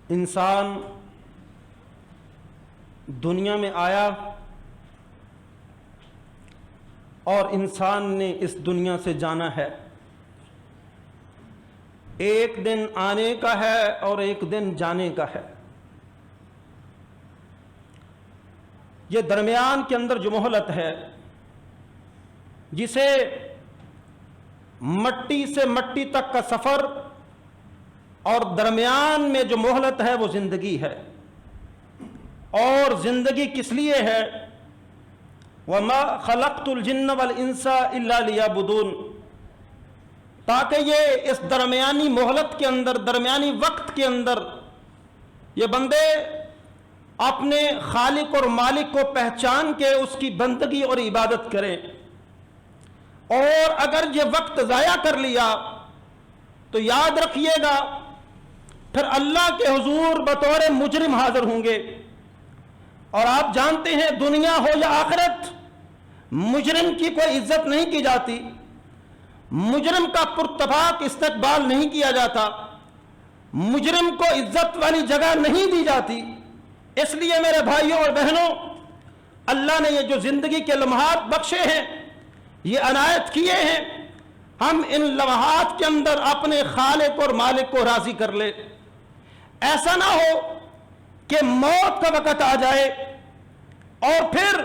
انسان دنیا میں آیا اور انسان نے اس دنیا سے جانا ہے. ایک دن آنے کا ہے اور ایک دن جانے کا ہے. یہ درمیان کے اندر جو مہلت ہے، جسے مٹی سے مٹی تک کا سفر اور درمیان میں جو مہلت ہے وہ زندگی ہے. اور زندگی کس لیے ہے؟ وَمَا خَلَقْتُ الْجِنَّ وَالْإِنسَ إِلَّا لِيَعْبُدُونَ، تاکہ یہ اس درمیانی مہلت کے اندر، درمیانی وقت کے اندر یہ بندے اپنے خالق اور مالک کو پہچان کے اس کی بندگی اور عبادت کریں. اور اگر یہ وقت ضائع کر لیا تو یاد رکھیے گا پھر اللہ کے حضور بطور مجرم حاضر ہوں گے. اور آپ جانتے ہیں دنیا ہو یا آخرت، مجرم کی کوئی عزت نہیں کی جاتی، مجرم کا پرتپاک استقبال نہیں کیا جاتا، مجرم کو عزت والی جگہ نہیں دی جاتی. اس لیے میرے بھائیوں اور بہنوں، اللہ نے یہ جو زندگی کے لمحات بخشے ہیں، یہ عنایت کیے ہیں، ہم ان لمحات کے اندر اپنے خالق اور مالک کو راضی کر لے. ایسا نہ ہو کہ موت کا وقت آ جائے اور پھر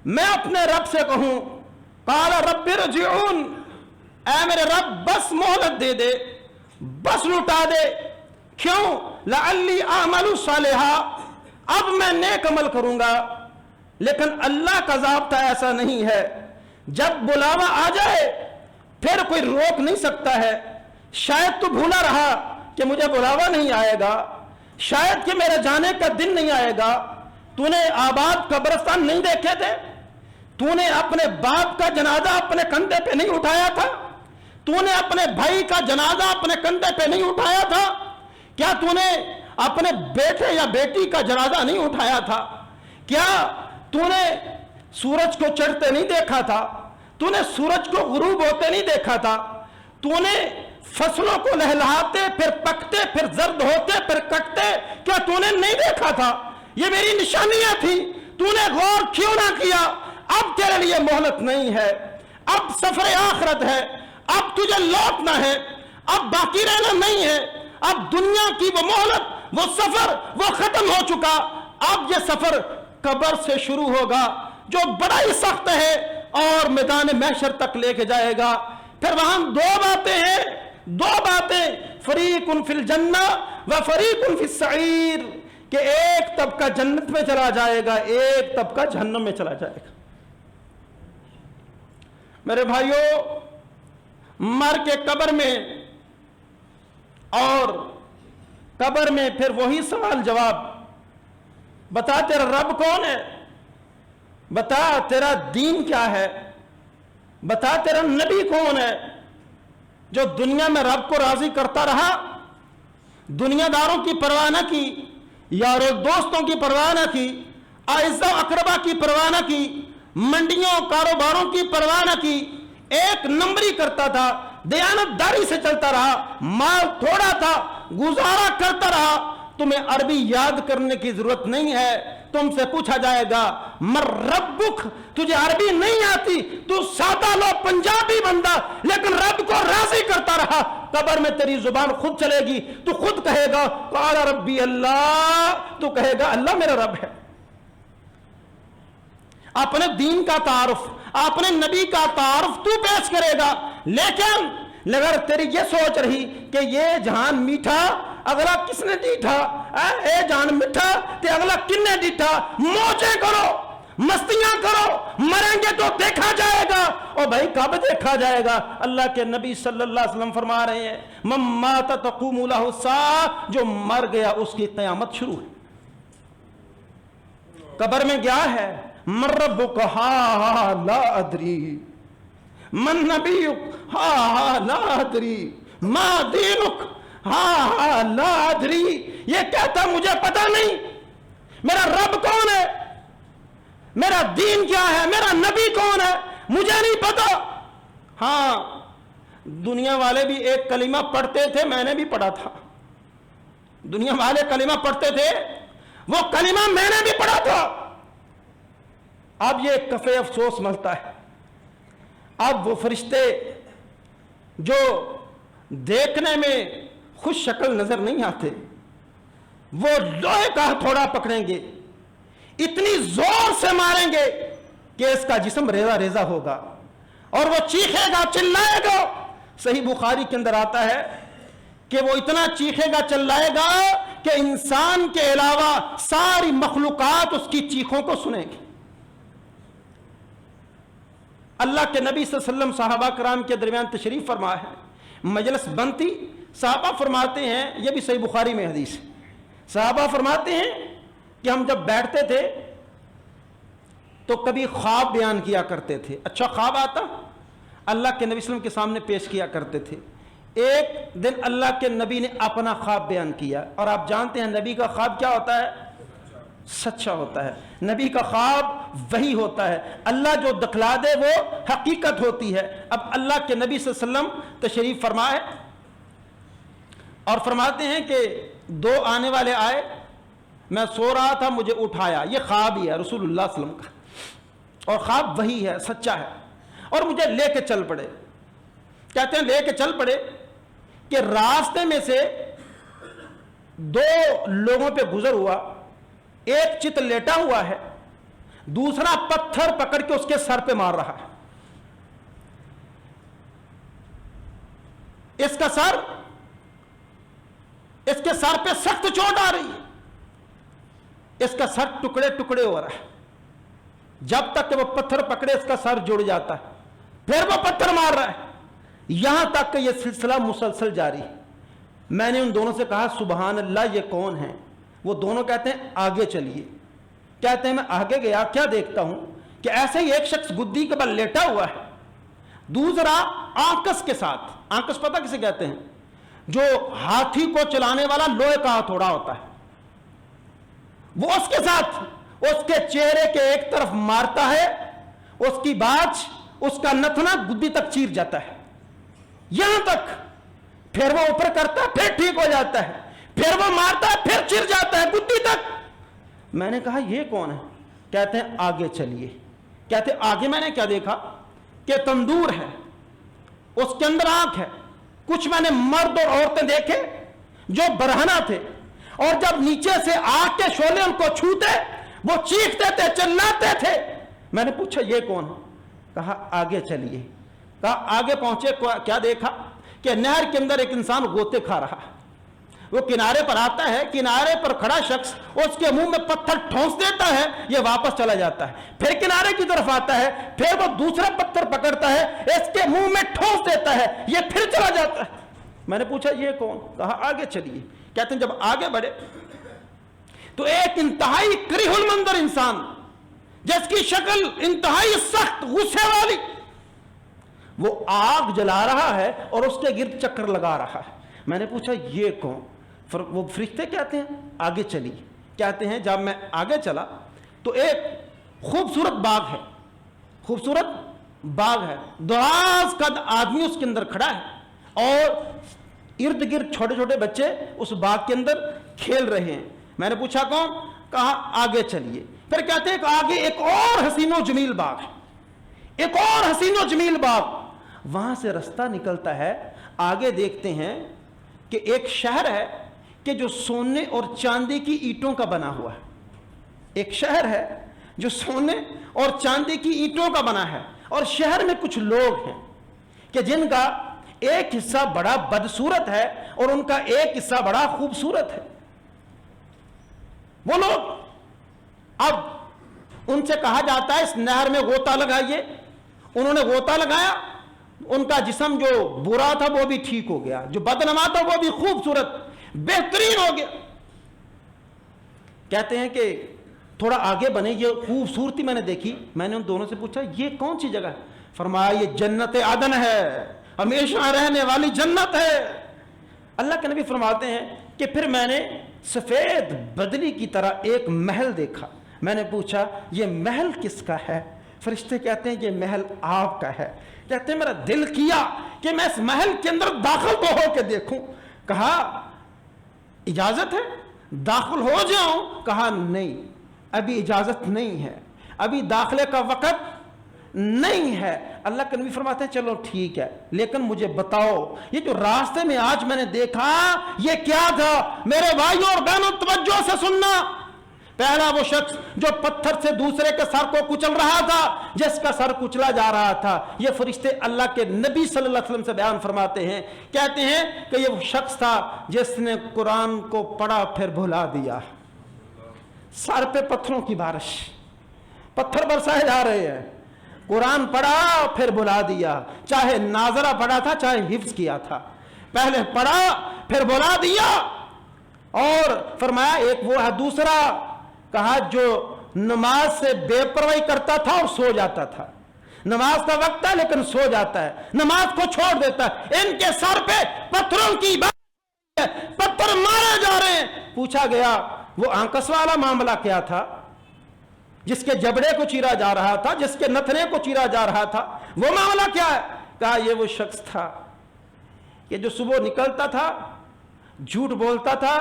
میں اپنے رب سے کہوں قال رب ارجعون، اے میرے رب بس مہلت دے دے، بس لٹا دے. کیوں؟ لعلی اعمل صالحا، اب میں نیک عمل کروں گا. لیکن اللہ کا ضابطہ ایسا نہیں ہے. جب بلاوا آ جائے پھر کوئی روک نہیں سکتا ہے. شاید تو بھولا رہا کہ مجھے بلاوا نہیں آئے گا، شاید کہ میرے جانے کا دن نہیں آئے گا. تو نے آباد قبرستان نہیں دیکھے تھے؟ تو نے اپنے باپ کا جنازہ اپنے کندھے پہ نہیں اٹھایا تھا؟ تو نے اپنے بھائی کا جنازہ اپنے کندھے پہ نہیں اٹھایا تھا؟ کیا تو نے اپنے بیٹے یا بیٹی کا جنازہ نہیں اٹھایا تھا؟ کیا تو نے سورج کو چڑھتے نہیں دیکھا تھا؟ تو نے سورج کو غروب ہوتے نہیں دیکھا تھا؟ تو نے فصلوں کو لہلہاتے پھر پکتے پھر زرد ہوتے پھر کٹتے کیا تو نے نہیں دیکھا تھا؟ یہ میری نشانیاں تھی، تو نے غور کیوں نہ کیا؟ اب تیرے لیے مہلت نہیں ہے، اب سفر آخرت ہے، اب تجھے لوٹنا ہے، اب باقی رہنا نہیں ہے. اب دنیا کی وہ مہلت، وہ سفر، وہ ختم ہو چکا. اب یہ سفر قبر سے شروع ہوگا جو بڑا ہی سخت ہے اور میدان محشر تک لے کے جائے گا. پھر وہاں دو باتیں ہیں، دو باتیں، فریق فی الجنہ و فریق فی السعیر، کہ ایک طبقہ جنت میں چلا جائے گا، ایک طبقہ جہنم میں چلا جائے گا. میرے بھائیوں، مر کے قبر میں اور قبر میں پھر وہی سوال جواب. بتا تیرا رب کون ہے؟ بتا تیرا دین کیا ہے؟ بتا تیرا نبی کون ہے؟ جو دنیا میں رب کو راضی کرتا رہا، دنیا داروں کی پرواہ نہ کی، یاروں دوستوں کی پرواہ نہ کی، اعزاء و اقربا کی پرواہ نہ کی، منڈیوں کاروباروں کی پرواہ نہ کی، ایک نمبری کرتا تھا، دیانت داری سے چلتا رہا، مال تھوڑا تھا، گزارا کرتا رہا. تمہیں عربی یاد کرنے کی ضرورت نہیں ہے. تم سے پوچھا جائے گا مر ربک، تجھے عربی نہیں آتی، تو سادہ لو پنجابی بندہ لیکن رب کو راضی کرتا رہا. قبر میں تیری زبان خود چلے گی، تو خود کہے گا قال ربی اللہ، تو کہے گا اللہ میرا رب ہے. اپنے دین کا تعارف، اپنے نبی کا تعارف تو پیش کرے گا. لیکن اگر تیری یہ سوچ رہی کہ یہ جہان میٹھا اگلا کس نے ڈیٹھا، اے جہان میٹھا تے اگلا کن نے ڈیٹھا، موجیں کرو، مستیاں کرو، مریں گے تو دیکھا جائے گا. اور بھائی کب دیکھا جائے گا؟ اللہ کے نبی صلی اللہ علیہ وسلم فرما رہے ہیں من مات تقوم لہ الساعہ، جو مر گیا اس کی قیامت شروع ہے. قبر میں کیا ہے؟ من ربک ہا لا ادری، من نبیک ہا لا ادری، ما دینک ہا لا ادری. یہ کہتا مجھے پتہ نہیں میرا رب کون ہے، میرا دین کیا ہے، میرا نبی کون ہے، مجھے نہیں پتا. ہاں دنیا والے بھی ایک کلمہ پڑھتے تھے، میں نے بھی پڑھا تھا، دنیا والے کلمہ پڑھتے تھے، وہ کلمہ میں نے بھی پڑھا تھا. اب یہ کفے افسوس ملتا ہے. اب وہ فرشتے جو دیکھنے میں خوش شکل نظر نہیں آتے، وہ لوہے کا ہتھوڑا پکڑیں گے، اتنی زور سے ماریں گے کہ اس کا جسم ریزہ ریزہ ہوگا، اور وہ چیخے گا، چلائے گا. صحیح بخاری کے اندر آتا ہے کہ وہ اتنا چیخے گا، چلائے گا کہ انسان کے علاوہ ساری مخلوقات اس کی چیخوں کو سنیں گے. اللہ کے نبی صلی اللہ علیہ وسلم صحابہ کرام کے درمیان تشریف فرما ہے، مجلس بنتی، صحابہ فرماتے ہیں، یہ بھی صحیح بخاری میں حدیث ہے، صحابہ فرماتے ہیں کہ ہم جب بیٹھتے تھے تو کبھی خواب بیان کیا کرتے تھے. اچھا خواب آتا، اللہ کے نبی صلی اللہ علیہ وسلم کے سامنے پیش کیا کرتے تھے. ایک دن اللہ کے نبی نے اپنا خواب بیان کیا، اور آپ جانتے ہیں نبی کا خواب کیا ہوتا ہے؟ سچا ہوتا ہے. نبی کا خواب وہی ہوتا ہے، اللہ جو دکھلا دے وہ حقیقت ہوتی ہے. اب اللہ کے نبی صلی اللہ علیہ وسلم تشریف فرمائے اور فرماتے ہیں کہ دو آنے والے آئے، میں سو رہا تھا، مجھے اٹھایا. یہ خواب ہی ہے رسول اللہ صلی اللہ علیہ وسلم کا، اور خواب وہی ہے، سچا ہے، اور مجھے لے کے چل پڑے. کہتے ہیں لے کے چل پڑے کہ راستے میں سے دو لوگوں پہ گزر ہوا، ایک چت لیٹا ہوا ہے، دوسرا پتھر پکڑ کے اس کے سر پہ مار رہا ہے. اس کے سر پہ سخت چوٹ آ رہی ہے، اس کا سر ٹکڑے ٹکڑے ہو رہا ہے. جب تک کہ وہ پتھر پکڑے اس کا سر جڑ جاتا ہے، پھر وہ پتھر مار رہا ہے، یہاں تک کہ یہ سلسلہ مسلسل جاری ہے. میں نے ان دونوں سے کہا سبحان اللہ، یہ کون ہیں؟ وہ دونوں کہتے ہیں آگے چلیے. کہتے ہیں میں آگے گیا، کیا دیکھتا ہوں کہ ایسے ہی ایک شخص گدی کے بل لیٹا ہوا ہے، دوسرا آنکس کے ساتھ، آنکس پتہ کسے کہتے ہیں؟ جو ہاتھی کو چلانے والا لوہے کا ہتھوڑا ہوتا ہے، وہ اس کے ساتھ اس کے چہرے کے ایک طرف مارتا ہے، اس کی باچ، اس کا نتنا گدی تک چیر جاتا ہے، یہاں تک. پھر وہ اوپر کرتا ہے، پھر ٹھیک ہو جاتا ہے، پھر وہ مارتا ہے، پھر چیر جاتا ہے گدی تک. میں نے کہا یہ کون ہے؟ کہتے ہیں آگے چلیے. کہتے ہیں آگے میں نے کیا دیکھا کہ تندور ہے، اس کے اندر آگ ہے. کچھ میں نے مرد اور عورتیں دیکھے جو برہنہ تھے، اور جب نیچے سے آگ کے شعلے ان کو چھوتے وہ چیختے تھے، چلاتے تھے. میں نے پوچھا یہ کون ہے؟ کہا آگے چلیے. کہا آگے پہنچے، کیا دیکھا کہ نہر کے اندر ایک انسان غوطے کھا رہا ہے. وہ کنارے پر آتا ہے، کنارے پر کھڑا شخص اس کے منہ میں پتھر ٹھونس دیتا ہے، یہ واپس چلا جاتا ہے. پھر کنارے کی طرف آتا ہے، پھر وہ دوسرا پتھر پکڑتا ہے، اس کے منہ میں ٹھونس دیتا ہے، یہ پھر چلا جاتا ہے. میں نے پوچھا یہ کون؟ کہا آگے چلیے. کہتے ہیں جب آگے بڑھے تو ایک انتہائی کریہ المنظر انسان، جس کی شکل انتہائی سخت، غصے والی، وہ آگ جلا رہا ہے اور اس کے گرد چکر لگا رہا ہے. میں نے پوچھا یہ کون؟ وہ فرشتے کہتے ہیں آگے چلی. کہتے ہیں جب میں آگے چلا تو ایک خوبصورت باغ ہے، خوبصورت باغ ہے، دراز قد آدمی اس کے اندر کھڑا ہے، اور ارد گرد چھوٹے چھوٹے بچے اس باغ کے اندر کھیل رہے ہیں. میں نے پوچھا کون؟ کہا آگے چلیے. پھر کہتے ہیں کہ آگے ایک اور حسین و جمیل باغ ہے، ایک اور حسین و جمیل باغ. وہاں سے رستہ نکلتا ہے. آگے دیکھتے ہیں کہ ایک شہر ہے کہ جو سونے اور چاندی کی اینٹوں کا بنا ہوا ہے. ایک شہر ہے جو سونے اور چاندی کی اینٹوں کا بنا ہے، اور شہر میں کچھ لوگ ہیں کہ جن کا ایک حصہ بڑا بدصورت ہے اور ان کا ایک حصہ بڑا خوبصورت ہے. وہ لوگ، اب ان سے کہا جاتا ہے اس نہر میں غوطہ لگائیے. انہوں نے غوطہ لگایا، ان کا جسم جو برا تھا وہ بھی ٹھیک ہو گیا، جو بدنما تھا وہ بھی خوبصورت بہترین ہو گیا. کہتے ہیں کہ تھوڑا آگے بنے، یہ خوبصورتی میں نے دیکھی. میں نے ان دونوں سے پوچھا یہ کون سی جگہ ہے؟ فرمایا یہ جنت عدن ہے، ہمیشہ رہنے والی جنت ہے. اللہ کے نبی فرماتے ہیں کہ پھر میں نے سفید بدلی کی طرح ایک محل دیکھا. میں نے پوچھا یہ محل کس کا ہے؟ فرشتے کہتے ہیں یہ محل آپ کا ہے. کہتے ہیں میرا دل کیا کہ میں اس محل کے اندر داخل تو ہو کے دیکھوں. کہا اجازت ہے داخل ہو جاؤں؟ کہا نہیں، ابھی اجازت نہیں ہے، ابھی داخلے کا وقت نہیں ہے۔ اللہ کے نبی فرماتے ہیں چلو ٹھیک ہے، لیکن مجھے بتاؤ یہ جو راستے میں آج میں نے دیکھا یہ کیا تھا؟ میرے بھائیوں اور بہنوں توجہ سے سننا، پہلا وہ شخص جو پتھر سے دوسرے کے سر کو کچل رہا تھا، جس کا سر کچلا جا رہا تھا، یہ فرشتے اللہ کے نبی صلی اللہ علیہ وسلم سے بیان فرماتے ہیں، کہتے ہیں کہ یہ وہ شخص تھا جس نے قرآن کو پڑھا پھر بھلا دیا۔ سر پہ پتھروں کی بارش، پتھر برسائے جا رہے ہیں، قرآن پڑھا پھر بھلا دیا، چاہے ناظرہ پڑھا تھا چاہے حفظ کیا تھا، پہلے پڑھا پھر بھلا دیا۔ اور فرمایا ایک وہ ہے، دوسرا کہا جو نماز سے بے پرواہی کرتا تھا اور سو جاتا تھا، نماز کا وقت ہے لیکن سو جاتا ہے، نماز کو چھوڑ دیتا ہے، ان کے سر پہ پتھروں کی بارش ہے، پتھر مارے جا رہے ہیں۔ پوچھا گیا وہ آنکس والا معاملہ کیا تھا، جس کے جبڑے کو چیرا جا رہا تھا، جس کے نتنے کو چیرا جا رہا تھا، وہ معاملہ کیا ہے؟ کہا یہ وہ شخص تھا کہ جو صبح نکلتا تھا جھوٹ بولتا تھا،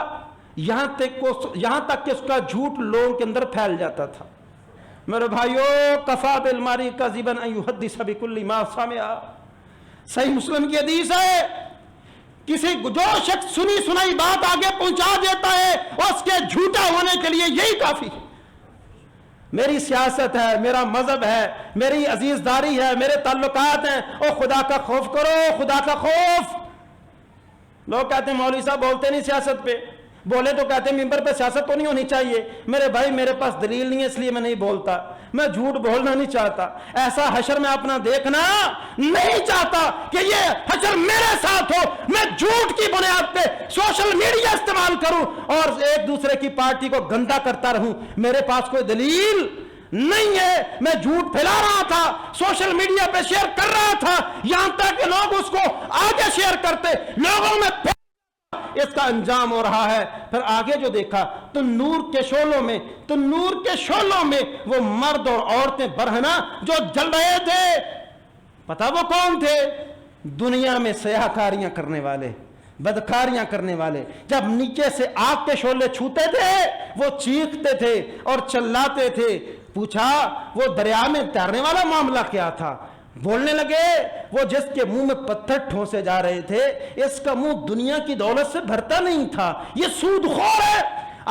یہاں تک کہ اس کا جھوٹ لوگوں کے اندر پھیل جاتا تھا۔ میرے بھائیوں، کفا بالماری کذبا ان یحدث بکل ما سمع، صحیح مسلم کی حدیث ہے، جو شخص سنی سنائی بات آگے پہنچا دیتا ہے اس کے جھوٹا ہونے کے لیے یہی کافی۔ میری سیاست ہے، میرا مذہب ہے، میری عزیزداری ہے، میرے تعلقات ہیں، او خدا کا خوف کرو، خدا کا خوف۔ لوگ کہتے ہیں مولوی صاحب بولتے نہیں سیاست پہ، بولے تو کہتے ہیں ممبر پہ سیاست تو نہیں ہونی چاہیے۔ میرے بھائی میرے پاس دلیل نہیں ہے اس لیے میں نہیں بولتا، میں جھوٹ بولنا نہیں چاہتا، ایسا حشر میں اپنا دیکھنا نہیں چاہتا کہ یہ حشر میرے ساتھ ہو، میں جھوٹ کی بنیاد پہ سوشل میڈیا استعمال کروں اور ایک دوسرے کی پارٹی کو گندا کرتا رہوں۔ میرے پاس کوئی دلیل نہیں ہے، میں جھوٹ پھیلا رہا تھا، سوشل میڈیا پہ شیئر کر رہا تھا، یہاں تک کہ لوگ اس کو آگے شیئر کرتے، لوگوں میں اس کا انجام ہو رہا ہے۔ پھر آگے جو دیکھا تو نور کے شعلوں میں وہ مرد اور عورتیں برہنہ جو جل رہے تھے، پتہ وہ کون تھے؟ دنیا میں سیاہکاریاں کرنے والے، بدکاریاں کرنے والے، جب نیچے سے آگ کے شعلے چھوتے تھے وہ چیختے تھے اور چلاتے تھے۔ پوچھا وہ دریا میں تیرنے والا معاملہ کیا تھا؟ بولنے لگے وہ جس کے منہ میں پتھر ٹھونسے جا رہے تھے، اس کا منہ دنیا کی دولت سے بھرتا نہیں تھا، یہ سود خور ہے۔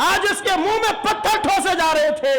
آج اس کے منہ میں پتھر ٹھونسے جا رہے تھے،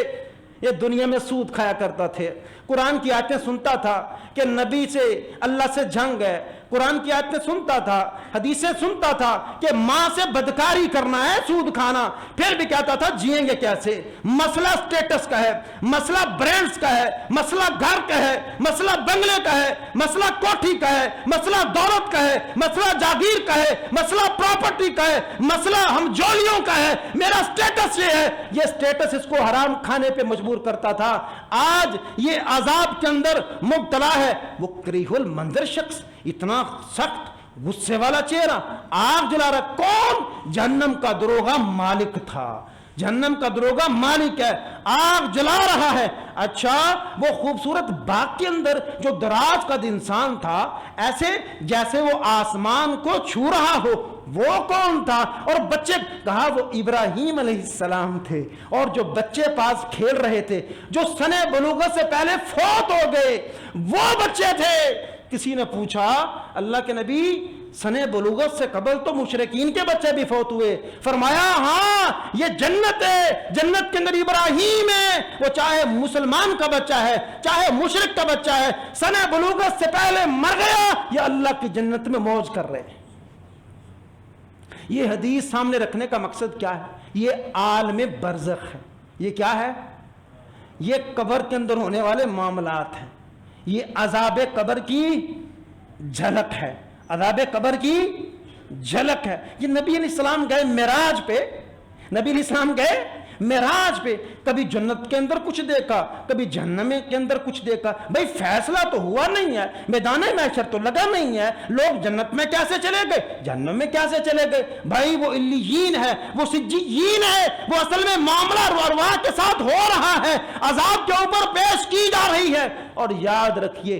یہ دنیا میں سود کھایا کرتا تھے۔ قرآن کی آیتیں سنتا تھا کہ نبی سے اللہ سے جنگ ہے، قرآن کی آیتیں سنتا تھا، حدیثیں سنتا تھا کہ ماں سے بدکاری کرنا ہے سود کھانا، پھر بھی کہتا تھا جئیں گے کیسے؟ مسئلہ سٹیٹس کا ہے، مسئلہ برانڈز کا ہے، مسئلہ گھر کا ہے، مسئلہ بنگلے کا ہے، مسئلہ کوٹھی کا ہے، مسئلہ دولت کا ہے، مسئلہ جاگیر کا ہے، مسئلہ پراپرٹی کا ہے، مسئلہ ہم جولیوں کا ہے، میرا سٹیٹس یہ ہے۔ یہ سٹیٹس اس کو حرام کھانے پہ مجبور کرتا تھا۔ آج یہ عذاب کے اندر مبتلا ہے۔ وہ کریہ المنظر شخص، اتنا سخت غصے والا چہرہ، آگ جلا رہا، کون؟ جہنم کا دروغہ مالک تھا، جہنم کا دروغہ مالک ہے، آگ جلا رہا ہے۔ اچھا وہ خوبصورت باغ کے اندر جو دراز قد انسان تھا، ایسے جیسے وہ آسمان کو چھو رہا ہو، وہ کون تھا؟ اور بچے، کہا وہ ابراہیم علیہ السلام تھے، اور جو بچے پاس کھیل رہے تھے، جو سن بلوغت سے پہلے فوت ہو گئے، وہ بچے تھے۔ کسی نے پوچھا اللہ کے نبی سن بلوغت سے قبل تو مشرکین کے بچے بھی فوت ہوئے، فرمایا ہاں یہ جنت ہے، جنت کے اندر ابراہیم ہے، وہ چاہے مسلمان کا بچہ ہے چاہے مشرک کا بچہ ہے، سن بلوغت سے پہلے مر گیا، یہ اللہ کی جنت میں موج کر رہے ہیں۔ یہ حدیث سامنے رکھنے کا مقصد کیا ہے؟ یہ عالم برزخ ہے۔ یہ کیا ہے؟ یہ قبر کے اندر ہونے والے معاملات ہیں، یہ عذاب قبر کی جھلک ہے، عذاب قبر کی جھلک ہے۔ یہ نبی علیہ السلام گئے معراج پہ، نبی علیہ السلام گئے معراج پہ، کبھی جنت کے اندر کچھ دیکھا، کبھی جہنم کے اندر کچھ دیکھا۔ بھئی فیصلہ تو ہوا نہیں ہے، میدان محشر تو لگا نہیں ہے، لوگ جنت میں کیسے چلے گئے، جہنم میں کیسے چلے گئے؟ بھائی وہ علیین ہے، وہ سجیین ہے، وہ اصل میں معاملہ ارواح کے ساتھ ہو رہا ہے، عذاب کے اوپر پیش کی جا رہی ہے۔ اور یاد رکھیے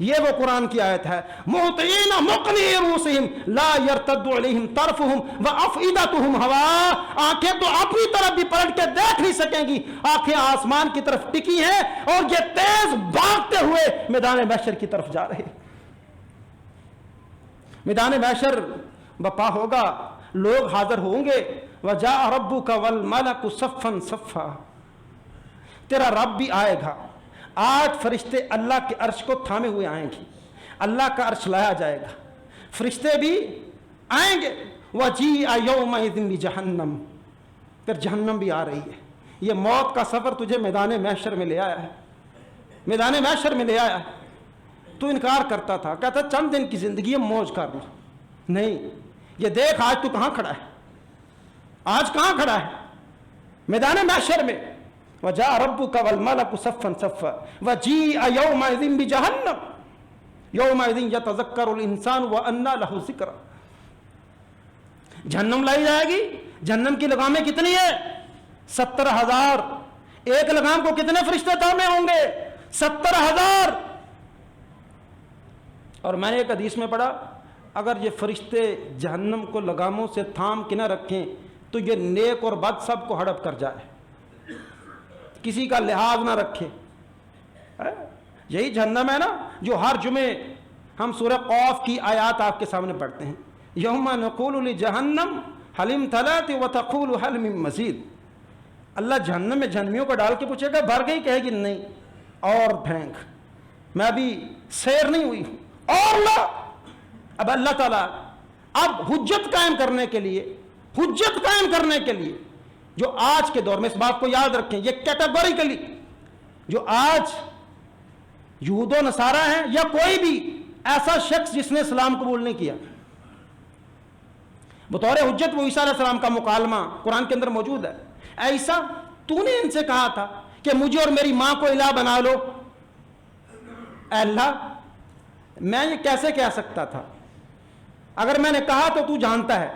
یہ وہ قرآن کی آیت ہے، مہطعین مقنعی رؤوسہم لا یرتد علیہم طرفہم وافئدتہم ہوا، آنکھیں تو اپنی طرف بھی پلٹ کے دیکھ نہیں سکیں گی، آنکھیں آسمان کی طرف ٹکی ہیں اور یہ تیز بھاگتے ہوئے میدان محشر کی طرف جا رہے ہیں۔ میدان محشر بپا ہوگا، لوگ حاضر ہوں گے، وجاء ربک والملک صفا صفا، تیرا رب بھی آئے گا، 8 فرشتے اللہ کے عرش کو تھامے ہوئے آئیں گے، اللہ کا عرش لایا جائے گا، فرشتے بھی آئیں گے، وجیء یومئذ بجہنم، پھر جہنم بھی آ رہی ہے۔ یہ موت کا سفر تجھے میدان محشر میں لے آیا ہے، میدان محشر میں لے آیا ہے۔ تو انکار کرتا تھا، کہتا چند دن کی زندگی ہے، موج کر لوں، نہیں، یہ دیکھ آج تو کہاں کھڑا ہے، آج کہاں کھڑا ہے؟ میدان محشر میں، وجاء ربک والملک صفا صفا وجیء یومئذ بجہنم یومئذ یتذکر الانسان وانى له الذکری، جہنم لائی جائے گی۔ جہنم کی لگامیں کتنی ہے؟ 70,000۔ ایک لگام کو کتنے فرشتے تھامے ہوں گے؟ 70,000۔ اور میں نے ایک حدیث میں پڑھا، اگر یہ فرشتے جہنم کو لگاموں سے تھام کے نہ رکھیں تو یہ نیک اور بد سب کو ہڑپ کر جائے، کسی کا لحاظ نہ رکھے۔ یہی جہنم ہے نا جو ہر جمعے ہم سورہ قاف کی آیات آپ کے سامنے پڑھتے ہیں، یوم نقول لجہنم حل امتلأت وتقول حل من مزید۔ اللہ جہنم میں جہنمیوں کو ڈال کے پوچھے گا بھر گئی؟ کہے گی نہیں، اور پھینک، میں ابھی سیر نہیں ہوئی ہوں، اور لا۔ اب اللہ تعالیٰ اب حجت قائم کرنے کے لیے، حجت قائم کرنے کے لیے، جو آج کے دور میں، اس بات کو یاد رکھیں، یہ کیٹیگوریکلی جو آج یہود و نصارہ ہیں یا کوئی بھی ایسا شخص جس نے اسلام قبول نہیں کیا، بطور حجت وہ عیسیٰ علیہ السلام کا مکالمہ قرآن کے اندر موجود ہے۔ اے عیسیٰ، تو نے ان سے کہا تھا کہ مجھے اور میری ماں کو الہ بنا لو۔ اے اللہ، میں یہ کیسے کہہ سکتا تھا؟ اگر میں نے کہا تو جانتا ہے،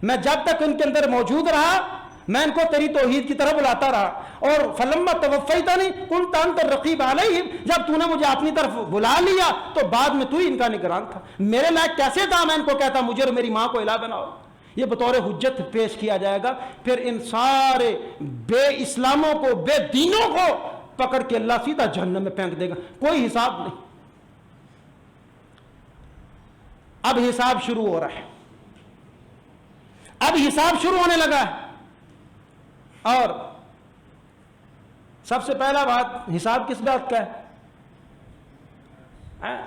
میں جب تک ان کے اندر موجود رہا میں ان کو تیری توحید کی طرف بلاتا رہا، اور فلما توفیتنی کنت انت الرقیب علیہم، جب تو نے مجھے اپنی طرف بلا لیا تو بعد میں تو ہی ان کا نگران تھا۔ میرے لائق کیسے تھا میں ان کو کہتا مجھے اور میری ماں کو الہ بناؤ؟ یہ بطور حجت پیش کیا جائے گا، پھر ان سارے بے اسلاموں کو، بے دینوں کو پکڑ کے اللہ سیدھا جہنم میں پھینک دے گا، کوئی حساب نہیں۔ اب حساب شروع ہو رہا ہے، اب حساب شروع ہونے لگا ہے، اور سب سے پہلا بات، حساب کس بات کا ہے؟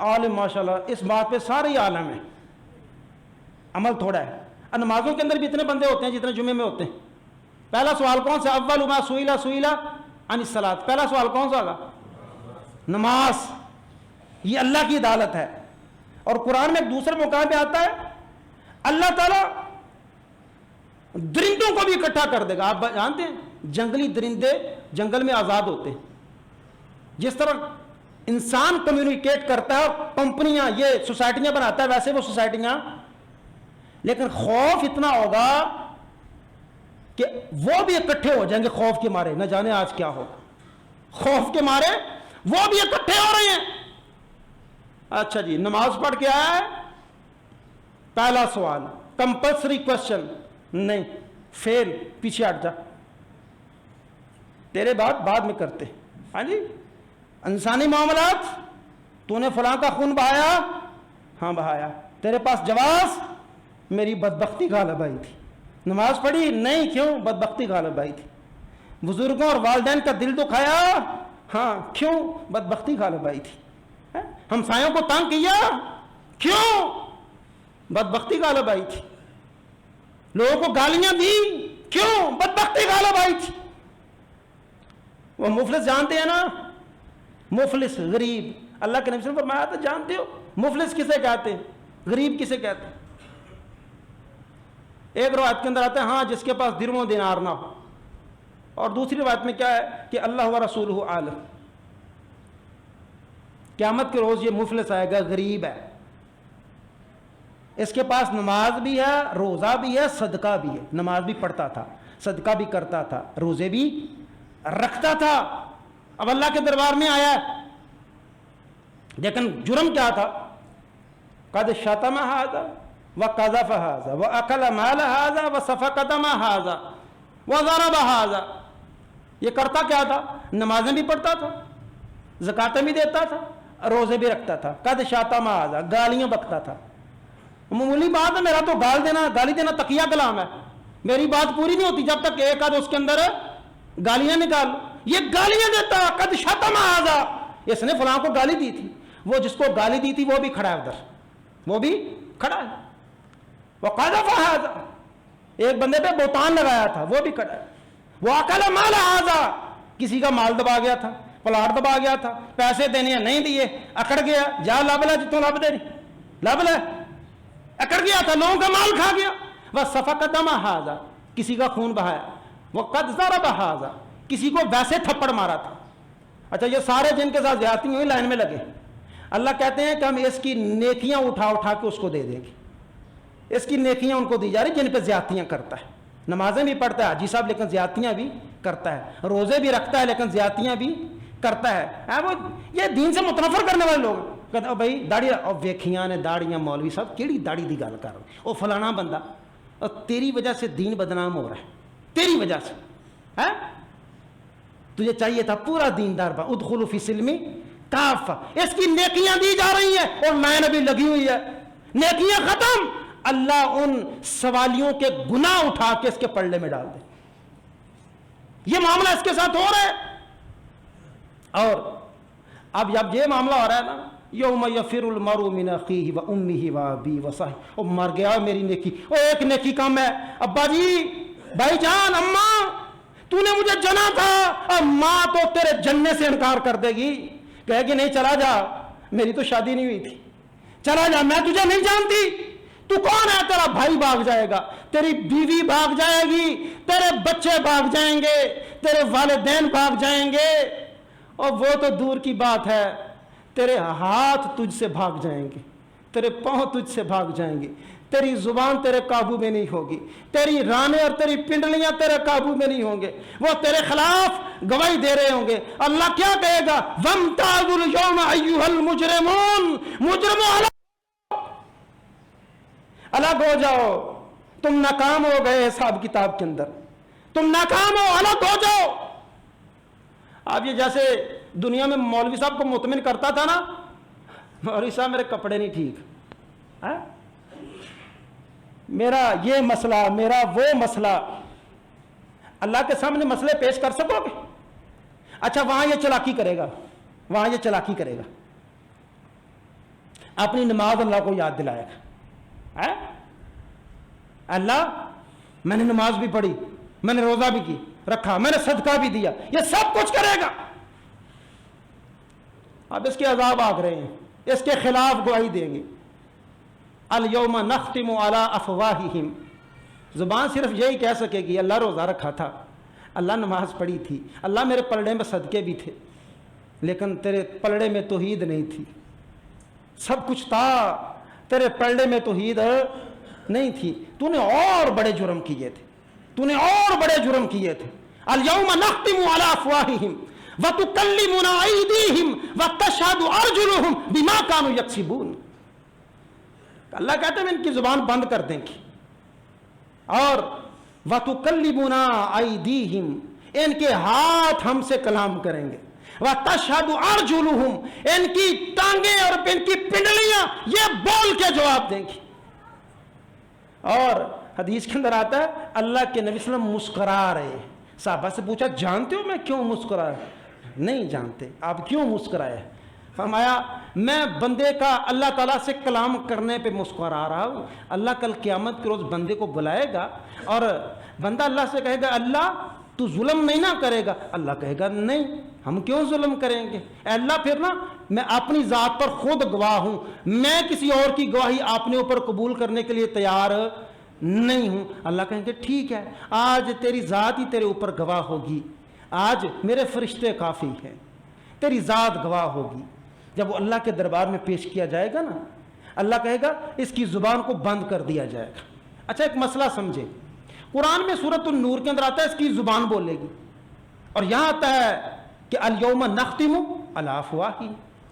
عالم ماشاءاللہ اس بات پہ سارے عالم ہیں، عمل تھوڑا ہے۔ نمازوں کے اندر بھی اتنے بندے ہوتے ہیں جتنے جمعے میں ہوتے ہیں۔ پہلا سوال کون سا؟ اول ما سئل عن الصلاۃ، پہلا سوال کون سا ہوگا؟ نماز۔ یہ اللہ کی عدالت ہے، اور قرآن میں ایک دوسرے مقام پہ آتا ہے اللہ تعالیٰ درندوں کو بھی اکٹھا کر دے گا۔ آپ جانتے ہیں جنگلی درندے جنگل میں آزاد ہوتے ہیں، جس طرح انسان کمیونیکیٹ کرتا ہے اور کمپنیاں یہ سوسائٹیاں بناتا ہے، ویسے وہ سوسائٹیاں، لیکن خوف اتنا ہوگا کہ وہ بھی اکٹھے ہو جائیں گے خوف کے مارے، نہ جانے آج کیا ہوگا، خوف کے مارے وہ بھی اکٹھے ہو رہے ہیں۔ اچھا جی، نماز پڑھ کے آیا ہے، پہلا سوال کمپلسری کوشچن، نہیں، فیل، پیچھے ہٹ جا، تیرے بعد میں کرتے۔ ہاں جی، انسانی معاملات، تو نے فلاں کا خون بہایا؟ ہاں بہایا۔ تیرے پاس جواز؟ میری بدبختی غالب آئی تھی۔ نماز پڑھی؟ نہیں، کیوں؟ بدبختی غالب آئی تھی۔ بزرگوں اور والدین کا دل دکھایا؟ ہاں، کیوں؟ بدبختی غالب آئی تھی۔ ہمسایوں کو تنگ کیا؟ کیوں؟ بدبختی غالب آئی تھی۔ لوگوں کو گالیاں دی؟ کیوں؟ بدبختی غالب آئی تھی۔ وہ مفلس جانتے ہیں نا، مفلس، غریب، اللہ کے نبی صلی اللہ علیہ وسلم نے فرمایا تھا، جانتے ہو مفلس کسے کہتے ہیں، غریب کسے کہتے ہیں؟ ایک روایت کے اندر آتا ہے ہاں جس کے پاس درہم و دینار نہ ہو، اور دوسری روایت میں کیا ہے کہ اللہ و رسولہ عالم، قیامت کے روز یہ مفلس آئے گا، غریب ہے، اس کے پاس نماز بھی ہے، روزہ بھی ہے، صدقہ بھی ہے، نماز بھی پڑھتا تھا، صدقہ بھی کرتا تھا، روزے بھی رکھتا تھا، اب اللہ کے دربار میں آیا ہے، لیکن جرم کیا تھا؟ قد شتم ھذا وقذف ھذا واکل مال ھذا وسفک دم ھذا وضرب ھذا. یہ کرتا کیا تھا؟ نمازیں بھی پڑھتا تھا، زکاتیں بھی دیتا تھا، روزے بھی رکھتا تھا. قد شتم ھذا، گالیاں بکتا تھا. معمولی بات ہے، میرا تو گالی دینا تقیہ کلام ہے. میری بات پوری نہیں ہوتی جب تک ایک آدھ اس کے اندر گالیاں نکال. یہ گالیاں دیتا. قد شتم ھذا، اس نے فلاں کو گالی دی تھی. وہ جس کو گالی دی تھی وہ بھی کھڑا ہے ادھر، وہ بھی کھڑا ہے. وقذف ھذا، ایک بندے پہ بہتان لگایا تھا، وہ بھی کھڑا ہے. واکل مال ھذا، کسی کا مال دبا گیا تھا، پلاٹ دبا گیا تھا، پیسے دینے ہیں نہیں دیے، اکڑ گیا. جا لب لے جتوں لب دے لب لے، اکڑ گیا تھا، لوگوں کا مال کھا گیا. وسفک دم ھذا، کسی کا خون بہایا. وقد ضرب ھذا، کسی کو ویسے تھپڑ مارا تھا. اچھا یہ سارے جن کے ساتھ زیادتی ہوئی لائن میں لگے. اللہ کہتے ہیں کہ ہم اس کی نیکیاں اٹھا اٹھا کے اس کو دے دیں گے. اس کی نیکیاں ان کو دی جا رہی جن پہ زیادتیاں کرتا ہے. نمازیں بھی پڑھتا ہے حاجی صاحب لیکن زیادتیاں بھی کرتا ہے، روزے بھی رکھتا ہے لیکن زیادتیاں بھی کرتا ہے. وہ یہ دین سے متنفر کرنے والے لوگ کہتے ہیں بھائی داڑھی اور ویکھیاں نے داڑیاں. مولوی صاحب کیڑی داڑھی دی گل کر رہے ہیں؟ وہ فلانا بندہ، اور تیری وجہ سے دین بدنام ہو رہا ہے، تیری وجہ سے. تجھے چاہیے تھا پورا دیندار با ادخلوا فی السلم کافہ. اس کی نیکیاں دی جا رہی ہیں اور لائن ابھی لگی ہوئی ہے. نیکیاں ختم، اللہ ان سوالیوں کے گناہ اٹھا کے اس کے پلڑے میں ڈال دے. یہ معاملہ اس کے ساتھ ہو رہا ہے. اور اب جب یہ معاملہ ہو رہا ہے نا، یوم یفر المرء من اخیہ و امہ و ابیہ و صاحبہ، او مر گیا میری نیکی. او ایک نیکی کم ہے. ابا جی، بھائی جان، اماں، تو نے مجھے جنا تھا. اور ماں تو تیرے جننے سے انکار کر دے گی، کہے گی نہیں چلا جا، میری تو شادی نہیں ہوئی تھی، چلا جا، میں تجھے نہیں جانتی، تو کون ہے؟ تیرا بھائی بھاگ جائے گا، تیری بیوی بھاگ جائے گی، تیرے بچے بھاگ جائیں گے، تیرے والدین بھاگ جائیں گے. اور وہ تو دور کی بات ہے، تیرے ہاتھ تجھ سے بھاگ جائیں گے، تیرے پاؤں تجھ سے بھاگ جائیں گے، تیری زبان تیرے قابو میں نہیں ہوگی، تیری رانے اور تیری پنڈلیاں تیرے قابو میں نہیں ہوں گے. وہ تیرے خلاف گواہی دے رہے ہوں گے. اللہ کیا کہے گا؟ وَامْتَازُوا الْيَوْمَ أَيُّهَا الْمُجْرِمُونَ، مجرموں الگ ہو جاؤ، تم ناکام ہو گئے حساب کتاب کے اندر، تم ناکام ہو، الگ ہو جاؤ. اب یہ جیسے دنیا میں مولوی صاحب کو مطمئن کرتا تھا نا، مولوی صاحب میرے کپڑے نہیں ٹھیک، میرا یہ مسئلہ، میرا وہ مسئلہ. اللہ کے سامنے مسئلے پیش کر سکو گے؟ اچھا وہاں یہ چلاکی کرے گا، وہاں یہ چلاکی کرے گا، اپنی نماز اللہ کو یاد دلائے گا. اللہ میں نے نماز بھی پڑھی، میں نے روزہ بھی کی رکھا، میں نے صدقہ بھی دیا، یہ سب کچھ کرے گا. اب اس کے عذاب آ رہے ہیں، اس کے خلاف گواہی دیں گے. الیوم نختم علی افواہہم، زبان صرف یہی کہہ سکے گی اللہ روزہ رکھا تھا، اللہ نماز پڑھی تھی، اللہ میرے پلڑے میں صدقے بھی تھے، لیکن تیرے پلڑے میں توحید نہیں تھی. سب کچھ تھا، تیرے پلڑے میں توحید نہیں تھی. تو نے اور بڑے جرم کیے تھے، تو نے اور بڑے جرم کیے تھے. الیوم نختم علی افواہہم وتکلمنا ایدیہم وتشہد ارجلہم بما کانوا یکسبون. اللہ کہتے ہیں ان کی زبان بند کر دیں گے، اور وتکلمنا ایدیہم، ان کے ہاتھ ہم سے کلام کریں گے. وتشہد ارجلہم، ان کی ٹانگیں اور ان کی پنڈلیاں یہ بول کے جواب دیں گی. اور حدیث کے اندر آتا ہے اللہ کے نبی صلی اللہ علیہ وسلم مسکرا رہے. صحابہ سے پوچھا جانتے ہو میں کیوں مسکرایا؟ نہیں جانتے. آپ کیوں مسکرائے؟ فرمایا میں بندے کا اللہ تعالیٰ سے کلام کرنے پہ مسکرا رہا ہوں. اللہ کل قیامت کے روز بندے کو بلائے گا اور بندہ اللہ سے کہے گا اللہ تو ظلم نہیں نہ کرے گا. اللہ کہے گا نہیں، ہم کیوں ظلم کریں گے؟ اے اللہ پھر نا میں اپنی ذات پر خود گواہ ہوں، میں کسی اور کی گواہی اپنے اوپر قبول کرنے کے لیے تیار نہیں ہوں. اللہ کہیں گے ٹھیک ہے، آج تیری ذات ہی تیرے اوپر گواہ ہوگی، آج میرے فرشتے کافی ہیں، تیری ذات گواہ ہوگی. جب وہ اللہ کے دربار میں پیش کیا جائے گا نا، اللہ کہے گا اس کی زبان کو بند کر دیا جائے گا. اچھا ایک مسئلہ سمجھے، قرآن میں سورۃ النور کے اندر آتا ہے اس کی زبان بولے گی، اور یہاں آتا ہے کہ الیوم نختم علی افواہہم،